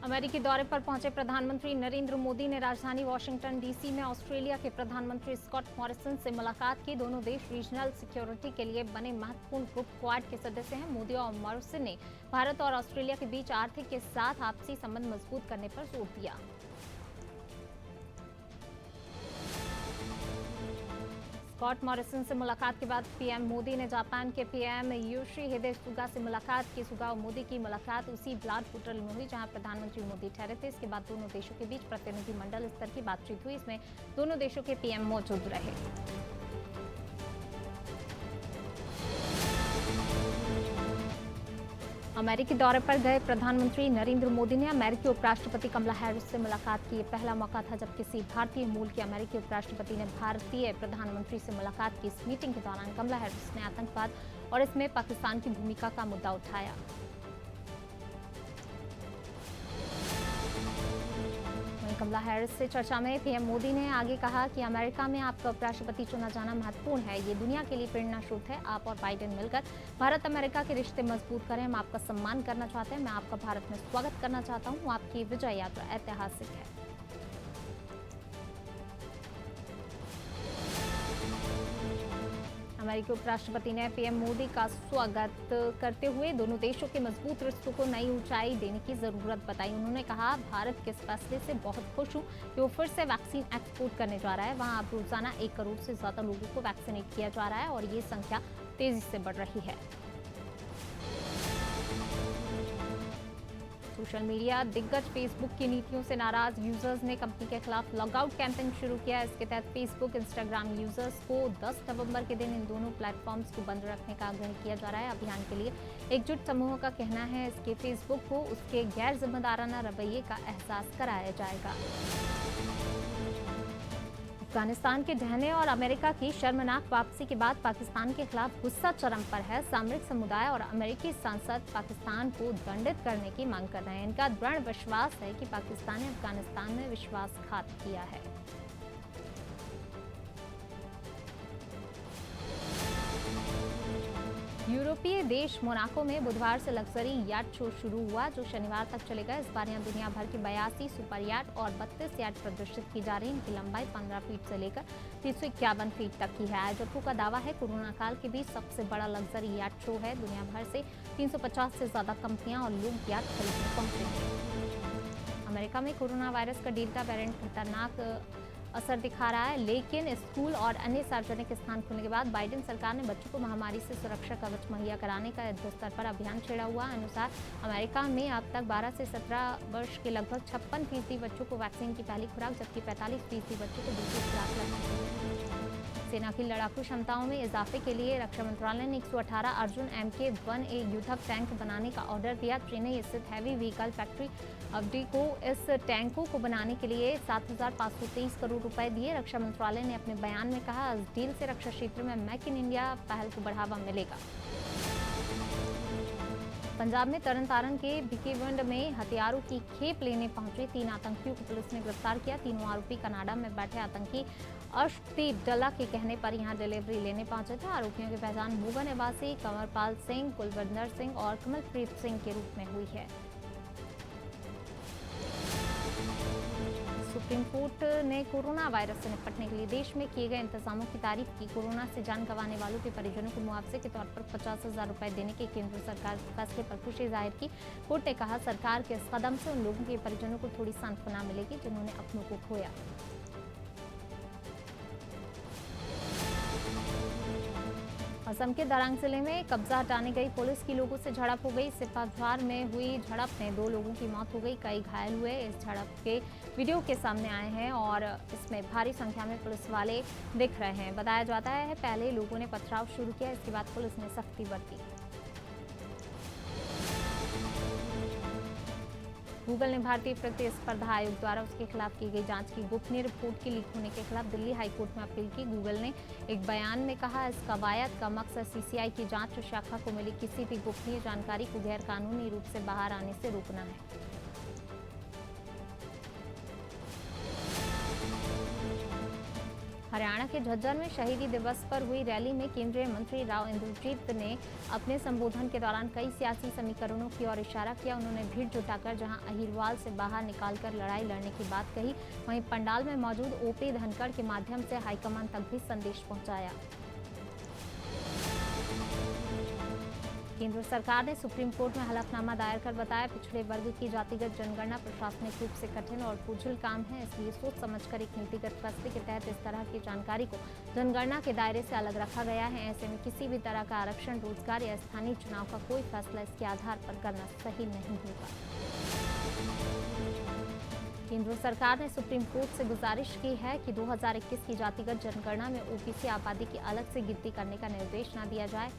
अमेरिकी दौरे पर पहुंचे प्रधानमंत्री नरेंद्र मोदी ने राजधानी वॉशिंगटन डीसी में ऑस्ट्रेलिया के प्रधानमंत्री स्कॉट मॉरिसन से मुलाकात की। दोनों देश रीजनल सिक्योरिटी के लिए बने महत्वपूर्ण ग्रुप क्वाड के सदस्य हैं। मोदी और मॉरिसन ने भारत और ऑस्ट्रेलिया के बीच आर्थिक के साथ आपसी संबंध मजबूत करने पर जोर दिया। स्कॉट मॉरिसन से मुलाकात के बाद पीएम मोदी ने जापान के पीएम योशिहिदे सुगा से मुलाकात की। सुगा और मोदी की मुलाकात उसी ब्लाड होटल में हुई जहां प्रधानमंत्री मोदी ठहरे थे। इसके बाद दोनों देशों के बीच प्रतिनिधिमंडल स्तर की बातचीत हुई। इसमें दोनों देशों के पीएम मौजूद रहे। अमेरिकी दौरे पर गए प्रधानमंत्री नरेंद्र मोदी ने अमेरिकी उपराष्ट्रपति कमला हैरिस से मुलाकात की। पहला मौका था जब किसी भारतीय मूल के अमेरिकी उपराष्ट्रपति ने भारतीय प्रधानमंत्री से मुलाकात की। इस मीटिंग के दौरान कमला हैरिस ने आतंकवाद और इसमें पाकिस्तान की भूमिका का मुद्दा उठाया। कमला हैरिस से चर्चा में पीएम मोदी ने आगे कहा कि अमेरिका में आपका उपराष्ट्रपति चुना जाना महत्वपूर्ण है। ये दुनिया के लिए प्रेरणा स्रोत है। आप और बाइडेन मिलकर भारत अमेरिका के रिश्ते मजबूत करें। हम आपका सम्मान करना चाहते हैं। मैं आपका भारत में स्वागत करना चाहता हूँ। आपकी विजय यात्रा ऐतिहासिक है। अमेरिकी उपराष्ट्रपति ने पीएम मोदी का स्वागत करते हुए दोनों देशों के मजबूत रिश्तों को नई ऊंचाई देने की जरूरत बताई। उन्होंने कहा, भारत के इस फैसले से बहुत खुश हूं कि वो फिर से वैक्सीन एक्सपोर्ट करने जा रहा है। वहां अब रोजाना 1 करोड़ से ज्यादा लोगों को वैक्सीनेट किया जा रहा है और ये संख्या तेजी से बढ़ रही है। सोशल मीडिया दिग्गज फेसबुक की नीतियों से नाराज यूजर्स ने कंपनी के खिलाफ लॉकआउट कैंपेन शुरू किया। इसके तहत फेसबुक, इंस्टाग्राम यूजर्स को 10 नवंबर के दिन इन दोनों प्लेटफॉर्म्स को बंद रखने का आग्रह किया जा रहा है। अभियान के लिए एकजुट समूहों का कहना है इसके फेसबुक को उसके गैर जिम्मेदाराना रवैये का एहसास कराया जाएगा। अफगानिस्तान के ढहने और अमेरिका की शर्मनाक वापसी के बाद पाकिस्तान के खिलाफ गुस्सा चरम पर है। सामरिक समुदाय और अमेरिकी सांसद पाकिस्तान को दंडित करने की मांग कर रहे हैं। इनका दृढ़ विश्वास है कि पाकिस्तान ने अफगानिस्तान में विश्वासघात किया है। यूरोपीय देश मोनाको में बुधवार से लग्जरी याट शो शुरू हुआ जो शनिवार तक चलेगा। इस बार यहां दुनिया भर के 82 सुपर याट और 32 याट प्रदर्शित की जा रही है। इनकी लंबाई 15 फीट से लेकर 351 फीट तक की है। आयोजकों का दावा है कोरोना काल के बीच सबसे बड़ा लग्जरी याट शो है। दुनिया भर से 350 से ज्यादा कंपनियां और लोग याट खरीदने पहुंचेंगे। अमेरिका में कोरोना वायरस का डेल्टा वेरिएंट खतरनाक असर दिखा रहा है, लेकिन स्कूल और अन्य सार्वजनिक स्थान खुलने के बाद बाइडेन सरकार ने बच्चों को महामारी से सुरक्षा कवच मुहैया कराने का युद्ध स्तर पर अभियान छेड़ा हुआ। अनुसार अमेरिका में अब तक 12 से 17 वर्ष के लगभग 56% बच्चों को वैक्सीन की पहली खुराक जबकि 45% बच्चों को दूसरी खुराक लग चुकी है। सेना की लड़ाकू क्षमताओं में इजाफे के लिए रक्षा मंत्रालय ने 118 अर्जुन MK-1A युद्धक टैंक बनाने का ऑर्डर दिया। चेन्नई स्थित हैवी व्हीकल फैक्ट्री अवधि को इस टैंकों को बनाने के लिए 7,523 करोड़ रुपए दिए। रक्षा मंत्रालय ने अपने बयान में कहा, इस डील से रक्षा क्षेत्र में मेक इन इंडिया पहल को बढ़ावा मिलेगा। पंजाब में तरनतारन के भिकीविंड में हथियारों की खेप लेने पहुंचे 3 आतंकियों को पुलिस ने गिरफ्तार किया। तीनों आरोपी कनाडा में बैठे आतंकी अर्शदीप डल्ला के कहने पर यहां डिलीवरी लेने पहुंचे थे। आरोपियों की पहचान मोगा निवासी कंवरपाल सिंह, कुलविंदर सिंह और कमलप्रीत सिंह के रूप में हुई है। सुप्रीम कोर्ट ने कोरोना वायरस से निपटने के लिए देश में किए गए इंतजामों की तारीफ की। कोरोना से जान गंवाने वालों के परिजनों को मुआवजे के तौर पर 50,000 रुपए देने के केंद्र सरकार के फैसले पर खुशी जाहिर की। कोर्ट ने कहा, सरकार के इस कदम से उन लोगों के परिजनों को थोड़ी सांत्वना मिलेगी जिन्होंने अपनों को खोया। असम के दरांग जिले में कब्जा हटाने गई पुलिस की लोगों से झड़प हो गई। सिपाझार में हुई झड़प में 2 लोगों की मौत हो गई, कई घायल हुए। इस झड़प के वीडियो के सामने आए हैं और इसमें भारी संख्या में पुलिस वाले दिख रहे हैं। बताया जाता है पहले लोगों ने पथराव शुरू किया, इसके बाद पुलिस ने सख्ती बरती। गूगल ने भारतीय प्रतिस्पर्धा आयोग द्वारा उसके खिलाफ की गई जांच की गोपनीय रिपोर्ट के लीक होने के खिलाफ दिल्ली हाईकोर्ट में अपील की। गूगल ने एक बयान में कहा, इस कवायद का मकसद CCI की जांच शाखा को मिली किसी भी गोपनीय जानकारी को गैर कानूनी रूप से बाहर आने से रोकना है। हरियाणा के झज्जर में शहीदी दिवस पर हुई रैली में केंद्रीय मंत्री राव इंद्रजीत ने अपने संबोधन के दौरान कई सियासी समीकरणों की ओर इशारा किया। उन्होंने भीड़ जुटाकर जहां अहिरवाल से बाहर निकालकर लड़ाई लड़ने की बात कही, वहीं पंडाल में मौजूद ओपी धनखड़ के माध्यम से हाईकमान तक भी संदेश पहुंचाया। केंद्र सरकार ने सुप्रीम कोर्ट में हलफनामा दायर कर बताया, पिछड़े वर्ग की जातिगत जनगणना प्रशासनिक रूप से कठिन और बोझिल काम है, इसलिए सोच समझकर एक नीतिगत फैसले के तहत इस तरह की जानकारी को जनगणना के दायरे से अलग रखा गया है। ऐसे में किसी भी तरह का आरक्षण, रोजगार या स्थानीय चुनाव का कोई फैसला इसके आधार पर करना सही नहीं होगा। केंद्र सरकार ने सुप्रीम कोर्ट से गुजारिश की है कि 2021 की जातिगत जनगणना में ओबीसी आबादी की अलग से गिनती करने का निर्देश न दिया जाए।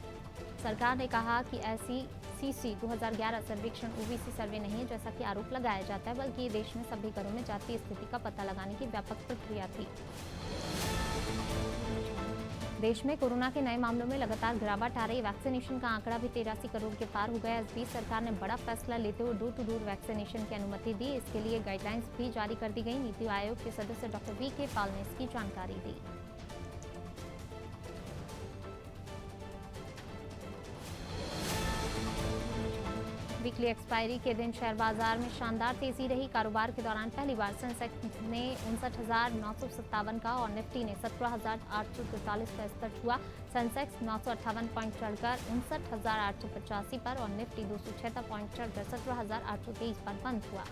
सरकार ने कहा कि ऐसी सीसी 2011 सर्वेक्षण ओबीसी सर्वे नहीं है, जैसा कि आरोप लगाया जाता है, बल्कि ये देश में सभी घरों में जातीय स्थिति का पता लगाने की व्यापक प्रक्रिया थी। देश में कोरोना के नए मामलों में लगातार गिरावट आ रही। वैक्सीनेशन का आंकड़ा भी 83 करोड़ के पार हो गया। इस बीच सरकार ने बड़ा फैसला लेते हुए डोर टू डोर वैक्सीनेशन की अनुमति दी। इसके लिए गाइडलाइंस भी जारी कर दी गई। नीति आयोग के सदस्य डॉक्टर वी.के. पाल ने इसकी जानकारी दी। वीकली एक्सपायरी के दिन शेयर बाजार में शानदार तेजी रही। कारोबार के दौरान पहली बार सेंसेक्स ने 59,957 का और निफ्टी ने 17,843 का स्तर छुआ। सेंसेक्स 958 पॉइंट चढ़कर 59,885 पर और निफ्टी 276 पॉइंट चढ़कर 17,823 पर बंद हुआ।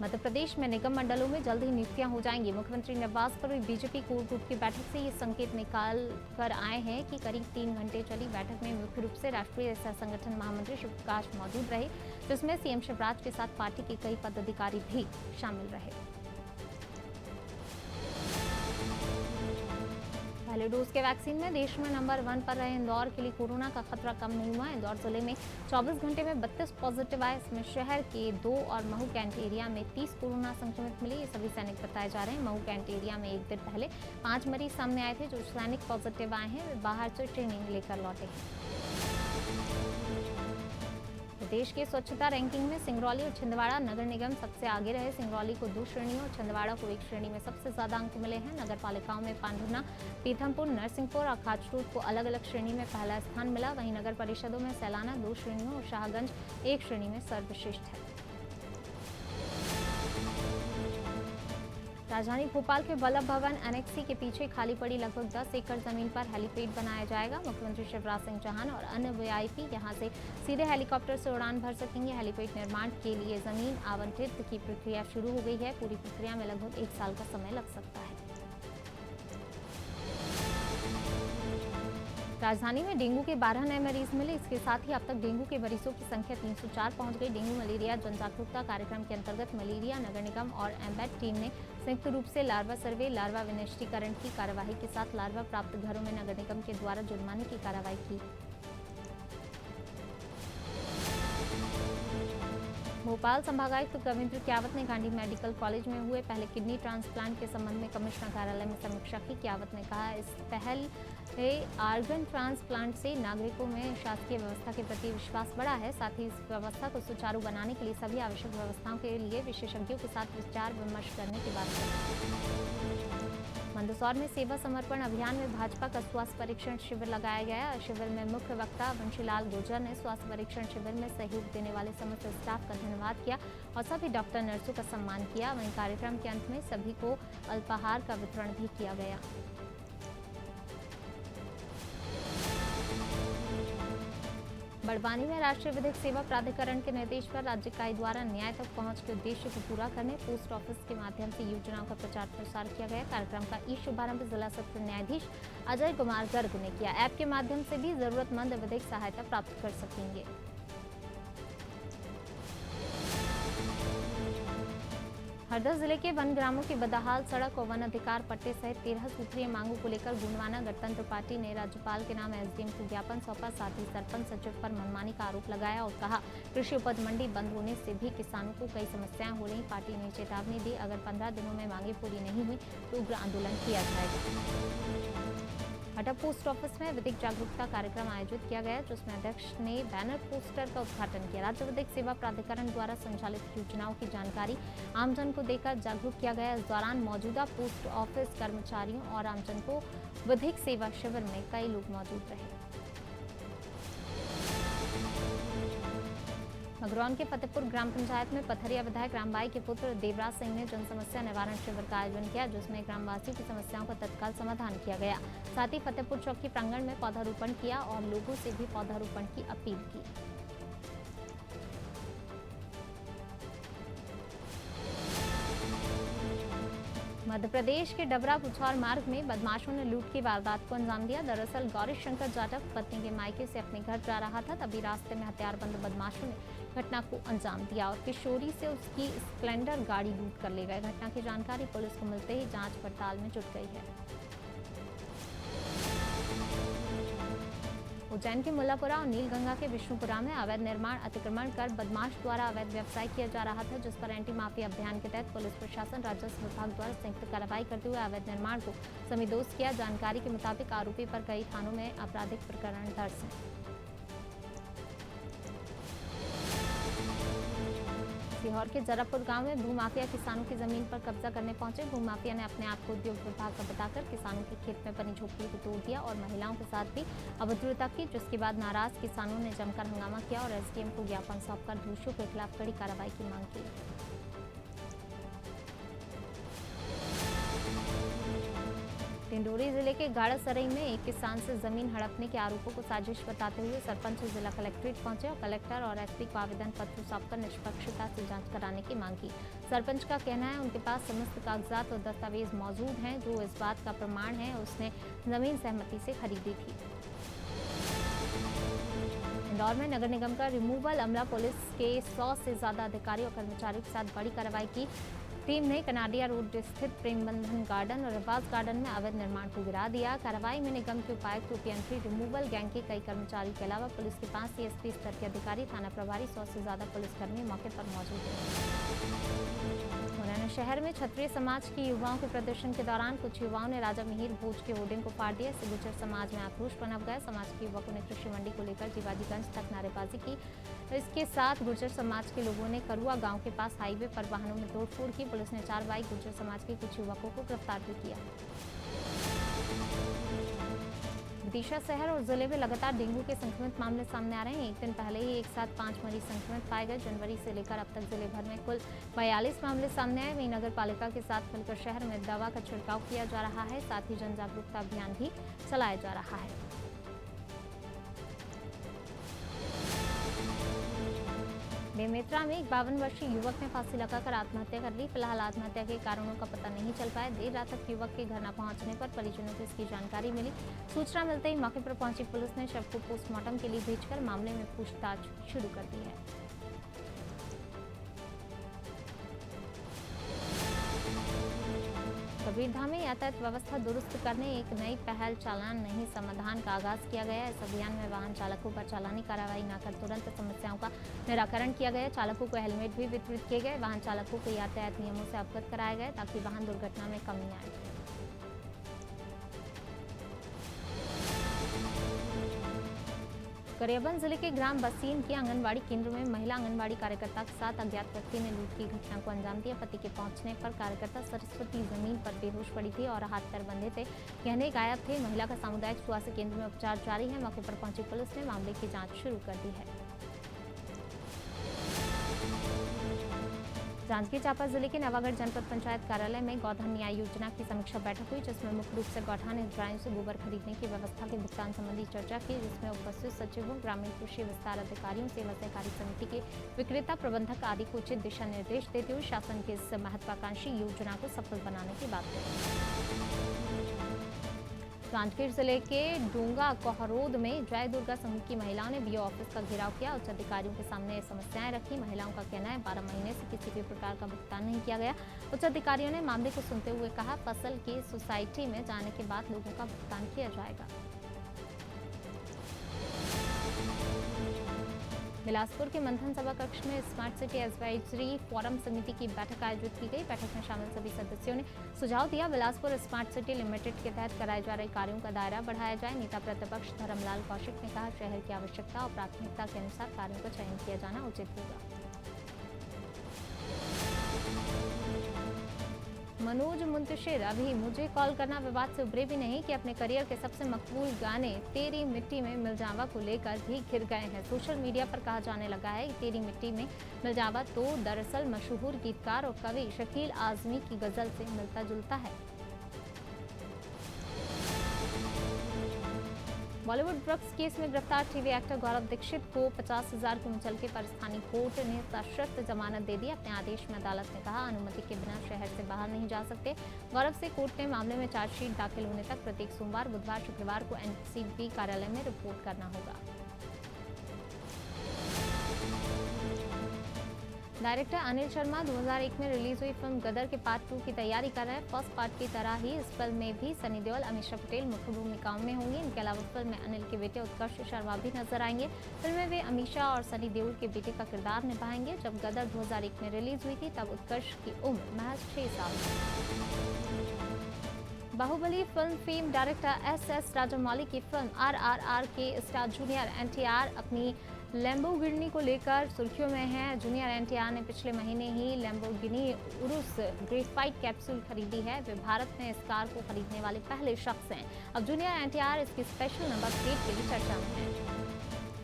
मध्य प्रदेश में निगम मंडलों में जल्द ही नियुक्तियां हो जाएंगी। मुख्यमंत्री निवास पर हुई बीजेपी कोर ग्रुप की बैठक से ये संकेत निकाल कर आए हैं कि करीब 3 घंटे चली बैठक में मुख्य रूप से राष्ट्रीय सह संगठन महामंत्री शिव प्रकाश मौजूद रहे, जिसमें सीएम शिवराज के साथ पार्टी के कई पदाधिकारी भी शामिल रहे। पहले डोज के वैक्सीन में देश में नंबर 1 पर रहे इंदौर के लिए कोरोना का खतरा कम नहीं हुआ। इंदौर जिले में 24 घंटे में 32 पॉजिटिव आए। इसमें शहर के 2 और महू कैंट एरिया में 30 कोरोना संक्रमित मिले। ये सभी सैनिक बताए जा रहे हैं। महू कैंट एरिया में एक दिन पहले 5 मरीज सामने आए थे जो सैनिक पॉजिटिव आए हैं। वे बाहर से ट्रेनिंग लेकर लौटे हैं। प्रदेश के स्वच्छता रैंकिंग में सिंगरौली और छिंदवाड़ा नगर निगम सबसे आगे रहे। सिंगरौली को 2 श्रेणियों और छिंदवाड़ा को 1 श्रेणी में सबसे ज्यादा अंक मिले हैं। नगर पालिकाओं में पांढुर्ना, पीथमपुर, नरसिंहपुर और खाचरोड को अलग अलग श्रेणी में पहला स्थान मिला। वहीं नगर परिषदों में सैलाना 2 श्रेणियों और शाहगंज 1 श्रेणी में सर्वश्रेष्ठ है। राजधानी भोपाल के वल्लभ भवन एनेक्सी के पीछे खाली पड़ी लगभग 10 एकड़ जमीन पर हेलीपैड बनाया जाएगा। मुख्यमंत्री शिवराज सिंह चौहान और अन्य वीआईपी यहां से सीधे हेलीकॉप्टर से उड़ान भर सकेंगे। हेलीपैड निर्माण के लिए जमीन आवंटित की प्रक्रिया शुरू हो गई है। पूरी प्रक्रिया में लगभग 1 साल का समय लग सकता है। राजधानी में डेंगू के 12 नए मरीज मिले। इसके साथ ही अब तक डेंगू के मरीजों की संख्या 304 पहुंच गई। डेंगू मलेरिया जन जागरूकता कार्यक्रम के अंतर्गत मलेरिया नगर निगम और एम्बेड टीम ने संयुक्त रूप से लार्वा सर्वे, लार्वा विनिष्टीकरण की कार्यवाही के साथ लार्वा प्राप्त घरों में नगर निगम के द्वारा जुर्माने की कार्रवाई की। भोपाल संभागायुक्त कविंद्र क्यावत ने गांधी मेडिकल कॉलेज में हुए पहले किडनी ट्रांसप्लांट के संबंध में कमिश्नर कार्यालय में समीक्षा की। क्यावत ने कहा, इस पहल आर्गन ट्रांसप्लांट से नागरिकों में शासकीय व्यवस्था के प्रति विश्वास बढ़ा है। साथ ही इस व्यवस्था को सुचारू बनाने के लिए सभी आवश्यक व्यवस्थाओं के लिए विशेषज्ञों के साथ विचार विमर्श करने की बात कही। मंदसौर में सेवा समर्पण अभियान में भाजपा का स्वास्थ्य परीक्षण शिविर लगाया गया। शिविर में मुख्य वक्ता बंशीलाल गुर्जर ने स्वास्थ्य परीक्षण शिविर में सहयोग देने वाले समस्त स्टाफ का धन्यवाद किया और सभी डॉक्टर नर्सों का सम्मान किया। वहीं कार्यक्रम के अंत में सभी को अल्पाहार का वितरण भी किया गया। बड़वानी में राष्ट्रीय विधिक सेवा प्राधिकरण के निर्देश पर राज्य इकाई द्वारा न्याय तक पहुंच के उद्देश्य को पूरा करने पोस्ट ऑफिस के माध्यम से योजनाओं का प्रचार प्रसार किया गया। कार्यक्रम का ई शुभारंभ जिला सत्र न्यायाधीश अजय कुमार गर्ग ने किया। ऐप के माध्यम से भी जरूरतमंद विधिक सहायता प्राप्त कर सकेंगे। हरदा जिले के वन ग्रामों की बदहाल सड़क और वन अधिकार पट्टे सहित 13 सूत्रीय मांगों को लेकर गोंडवाना गणतंत्र पार्टी ने राज्यपाल के नाम एसडीएम को ज्ञापन सौंपा। साथ ही सरपंच सचिव पर मनमानी का आरोप लगाया और कहा, कृषि उपज मंडी बंद होने से भी किसानों को कई समस्याएं हो रही। पार्टी ने चेतावनी दी, अगर 15 दिनों में मांगे पूरी नहीं हुई तो उग्र आंदोलन किया जाएगा। हटा पोस्ट ऑफिस में विधिक जागरूकता कार्यक्रम आयोजित किया गया, जिसमें अध्यक्ष ने बैनर पोस्टर का उद्घाटन किया। राज्य विधिक सेवा प्राधिकरण द्वारा संचालित योजनाओं की जानकारी आमजन को देकर जागरूक किया गया। इस दौरान मौजूदा पोस्ट ऑफिस कर्मचारियों और आमजन को विधिक सेवा शिविर में कई लोग मौजूद रहे। मगरौन के फतेहपुर ग्राम पंचायत में पथरिया विधायक रामबाई के पुत्र देवराज सिंह ने जन समस्या निवारण शिविर का आयोजन किया, जिसमें ग्रामवासियों की समस्याओं का तत्काल समाधान किया गया। साथ ही फतेहपुर चौक के प्रांगण में पौधारोपण किया और लोगों से भी पौधारोपण की अपील की। मध्य प्रदेश के डबरा पुछौर मार्ग में बदमाशों ने लूट की वारदात को अंजाम दिया। दरअसल गौरी शंकर जाटव पत्नी के मायके से अपने घर जा रहा था, तभी रास्ते में हथियारबंद बदमाशों ने घटना को अंजाम दिया और किशोरी से उसकी स्प्लेंडर गाड़ी लूट कर ले गए। घटना की जानकारी पुलिस को मिलते ही जांच पड़ताल में जुट गई है। उज्जैन के मुल्लापुरा और नीलगंगा के विष्णुपुरा में अवैध निर्माण अतिक्रमण कर बदमाश द्वारा अवैध व्यवसाय किया जा रहा था, जिस पर एंटी माफिया अभियान के तहत पुलिस प्रशासन राजस्व विभाग द्वारा संयुक्त कार्रवाई करते हुए अवैध निर्माण को समीदोष किया। जानकारी के मुताबिक आरोपी पर कई थानों में आपराधिक प्रकरण दर्ज है। सीहोर के जरापुर गांव में भूमाफिया किसानों की जमीन पर कब्जा करने पहुंचे। भूमाफिया ने अपने आप को उद्योग विभाग का बताकर किसानों के खेत में बनी झोपड़ी को तोड़ दिया और महिलाओं के साथ भी अभद्रता की, जिसके बाद नाराज किसानों ने जमकर हंगामा किया और एसडीएम को ज्ञापन सौंपकर दोषियों के खिलाफ कड़ी कार्रवाई की मांग की। डिंडोरी जिले के गाड़ासरई में एक किसान से जमीन हड़पने के आरोपों को साजिश बताते हुए सरपंच जिला कलेक्ट्रेट पहुंचे और कलेक्टर और एसपी को आवेदन पत्र सौंपकर निष्पक्षता से जांच कराने की मांग की। सरपंच का कहना है उनके पास समस्त कागजात और दस्तावेज मौजूद हैं, जो इस बात का प्रमाण है उसने जमीन सहमति से खरीदी थी। इंदौर में नगर निगम का रिमूवल अमला पुलिस के 100 से ज्यादा अधिकारियों और कर्मचारियों के साथ बड़ी कार्रवाई की। टीम ने कनाडिया रोड स्थित प्रेम बंधन गार्डन और रिवाज गार्डन में अवैध निर्माण को गिरा दिया। कार्रवाई में निगम के उपायुक्त ओपी एंट्री रिमूवल गैंग के कई कर्मचारियों के अलावा पुलिस के 5 सीएसपी स्तर के अधिकारी, थाना प्रभारी, 100 से ज्यादा पुलिसकर्मी मौके पर मौजूद रहे। मुरैना शहर में क्षत्रिय समाज के युवाओं के प्रदर्शन के दौरान कुछ युवाओं ने राजा मिहिर भोज के होर्डिंग को फाड़ दिया। इससे गुर्जर समाज में आक्रोश पनप गया। समाज के युवकों ने कृषि मंडी को लेकर जीवाजीगंज तक नारेबाजी की। इसके साथ गुर्जर समाज के लोगों ने करुआ गांव के पास हाईवे पर वाहनों में तोड़फोड़ की। पुलिस ने 4 बाइक गुर्जर समाज के कुछ युवकों को गिरफ्तार भी किया। विदिशा शहर और जिले में लगातार डेंगू के संक्रमित मामले सामने आ रहे हैं। एक दिन पहले ही एक साथ 5 मरीज संक्रमित पाए गए। जनवरी से लेकर अब तक जिले भर में कुल 42 मामले सामने आए। वहीं नगर पालिका के साथ मिलकर शहर में दवा का छिड़काव किया जा रहा है, साथ ही जन जागरूकता अभियान भी चलाया जा रहा है। बेमेतरा में एक 52 वर्षीय युवक ने फांसी लगाकर आत्महत्या कर ली। फिलहाल आत्महत्या के कारणों का पता नहीं चल पाया। देर रात तक युवक के घर न पहुंचने पर परिजनों को इसकी जानकारी मिली। सूचना मिलते ही मौके पर पहुंची पुलिस ने शव को पोस्टमार्टम के लिए भेजकर मामले में पूछताछ शुरू कर दी है। कबीरधाम में यातायात व्यवस्था दुरुस्त करने एक नई पहल चालान नहीं समाधान का आगाज किया गया। इस अभियान में वाहन चालकों पर चालानी कार्रवाई न कर तुरंत समस्याओं का निराकरण किया गया। चालकों को हेलमेट भी वितरित किए गए। वाहन चालकों को यातायात नियमों से अवगत कराया गया ताकि वाहन दुर्घटना में कमी आए। गरियाबंद जिले के ग्राम बसीन के आंगनबाड़ी केंद्र में महिला आंगनबाड़ी कार्यकर्ता के साथ अज्ञात व्यक्ति ने लूट की घटना को अंजाम दिया। पति के पहुंचने पर कार्यकर्ता सरस्वती जमीन पर बेहोश पड़ी थी और हाथ पैर बंधे थे, गहने गायब थे। महिला का सामुदायिक स्वास्थ्य केंद्र में उपचार जारी है। मौके पर पहुंची पुलिस ने मामले की जाँच शुरू कर दी है। जांजगीर चांपा जिले के नवागढ़ जनपद पंचायत कार्यालय में गौधन न्याय योजना की समीक्षा बैठक हुई, जिसमें मुख्य रूप से गौठान हितग्राहियों से गोबर खरीदने की व्यवस्था के भुगतान संबंधी चर्चा की, जिसमें उपस्थित सचिवों, ग्रामीण कृषि विस्तार अधिकारियों, सेवा सहकारी समिति के विक्रेता प्रबंधक आदि को उचित दिशा निर्देश देते हुए शासन की इस महत्वाकांक्षी योजना को सफल बनाने की बात कही। जांजगीर जिले के डोंगा कोहरोद में जय दुर्गा समूह की महिलाओं ने बीओ ऑफिस का घेराव किया। उच्च अधिकारियों के सामने समस्याएं रखी। महिलाओं का कहना है 12 महीने से किसी भी प्रकार का भुगतान नहीं किया गया। उच्च अधिकारियों ने मामले को सुनते हुए कहा, फसल की सोसाइटी में जाने के बाद लोगों का भुगतान किया जाएगा। बिलासपुर के मंथन सभा कक्ष में स्मार्ट सिटी एडवाइजरी फोरम समिति की बैठक आयोजित की गई। बैठक में शामिल सभी सदस्यों ने सुझाव दिया बिलासपुर स्मार्ट सिटी लिमिटेड के तहत कराए जा रहे कार्यों का दायरा बढ़ाया जाए। नेता प्रतिपक्ष धर्मलाल कौशिक ने कहा शहर की आवश्यकता और प्राथमिकता के अनुसार कार्यों का चयन किया जाना उचित होगा। मनोज मुंतशिर अभी मुझे कॉल करना विवाद से उभरे भी नहीं कि अपने करियर के सबसे मकबूल गाने तेरी मिट्टी में मिल जावा को लेकर भी घिर गए हैं। सोशल मीडिया पर कहा जाने लगा है कि तेरी मिट्टी में मिल जावा तो दरअसल मशहूर गीतकार और कवि शकील आजमी की गजल से मिलता जुलता है। बॉलीवुड ड्रग्स केस में गिरफ्तार टीवी एक्टर गौरव दीक्षित को 50,000 के मुचलके पर स्थानीय कोर्ट ने सशर्त जमानत दे दी। अपने आदेश में अदालत ने कहा अनुमति के बिना शहर से बाहर नहीं जा सकते। गौरव से कोर्ट ने मामले में चार्जशीट दाखिल होने तक प्रत्येक सोमवार, बुधवार, शुक्रवार को एनसीबी कार्यालय में रिपोर्ट करना होगा। डायरेक्टर अनिल शर्मा 2001 में रिलीज हुई फिल्म गदर के पार्ट 2 की तैयारी कर रहे हैं। फर्स्ट पार्ट की तरह ही इस फिल्म में भी सनी देओल, अमीषा पटेल मुख्य भूमिकाओं में होंगी। इनके अलावा फिल्म में अनिल के बेटे उत्कर्ष शर्मा भी नजर आएंगे। फिल्म में वे अमीषा और सनी देओल के बेटे का किरदार निभाएंगे। जब गदर 2001 में रिलीज हुई थी तब उत्कर्ष की उम्र महज 6 साल थी। Baahubali film fame director S Rajamouli की फिल्म RRR के स्टार जूनियर एनटीआर अपनी लैम्बोर्गिनी को लेकर सुर्खियों में है। जूनियर एनटीआर ने पिछले महीने ही लैम्बोर्गिनी उरुस ग्रेफाइट कैप्सूल खरीदी है। वे भारत में इस कार को खरीदने वाले पहले शख्स हैं। अब जूनियर एनटीआर इसकी स्पेशल नंबर प्लेट के लिए चर्चा में है।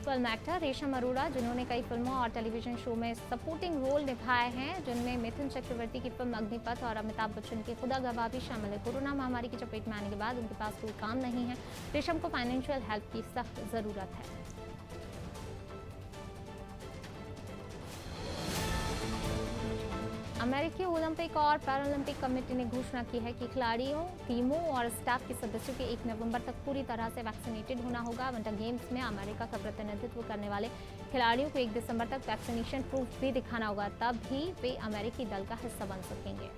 फिल्म एक्टर रेशम अरोड़ा जिन्होंने कई फिल्मों और टेलीविजन शो में सपोर्टिंग रोल निभाए हैं, जिनमें मिथुन चक्रवर्ती की फिल्म अग्निपथ और अमिताभ बच्चन की खुदा गवाह भी शामिल है। कोरोना महामारी की चपेट में आने के बाद उनके पास कोई काम नहीं है। रेशम को फाइनेंशियल हेल्प की सख्त जरूरत है। अमेरिकी ओलंपिक और पैरालंपिक कमेटी ने घोषणा की है कि खिलाड़ियों, टीमों और स्टाफ के सदस्यों के 1 नवंबर तक पूरी तरह से वैक्सीनेटेड होना होगा। विंटर गेम्स में अमेरिका का प्रतिनिधित्व करने वाले खिलाड़ियों को 1 दिसंबर तक वैक्सीनेशन प्रूफ भी दिखाना होगा, तब भी वे अमेरिकी दल का हिस्सा बन सकेंगे।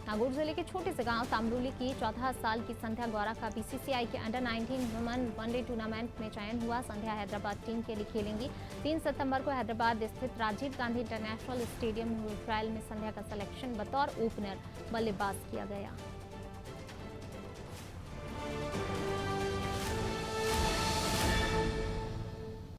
नागौर जिले के छोटे से गांव तामरूली की 14 साल की संध्या गौरा का बीसीसीआई के अंडर 19 वुमेन वनडे टूर्नामेंट में चयन हुआ। संध्या हैदराबाद टीम के लिए खेलेंगी। 3 सितंबर को हैदराबाद स्थित Rajiv Gandhi international stadium trial में संध्या का सिलेक्शन बतौर ओपनर बल्लेबाज किया गया।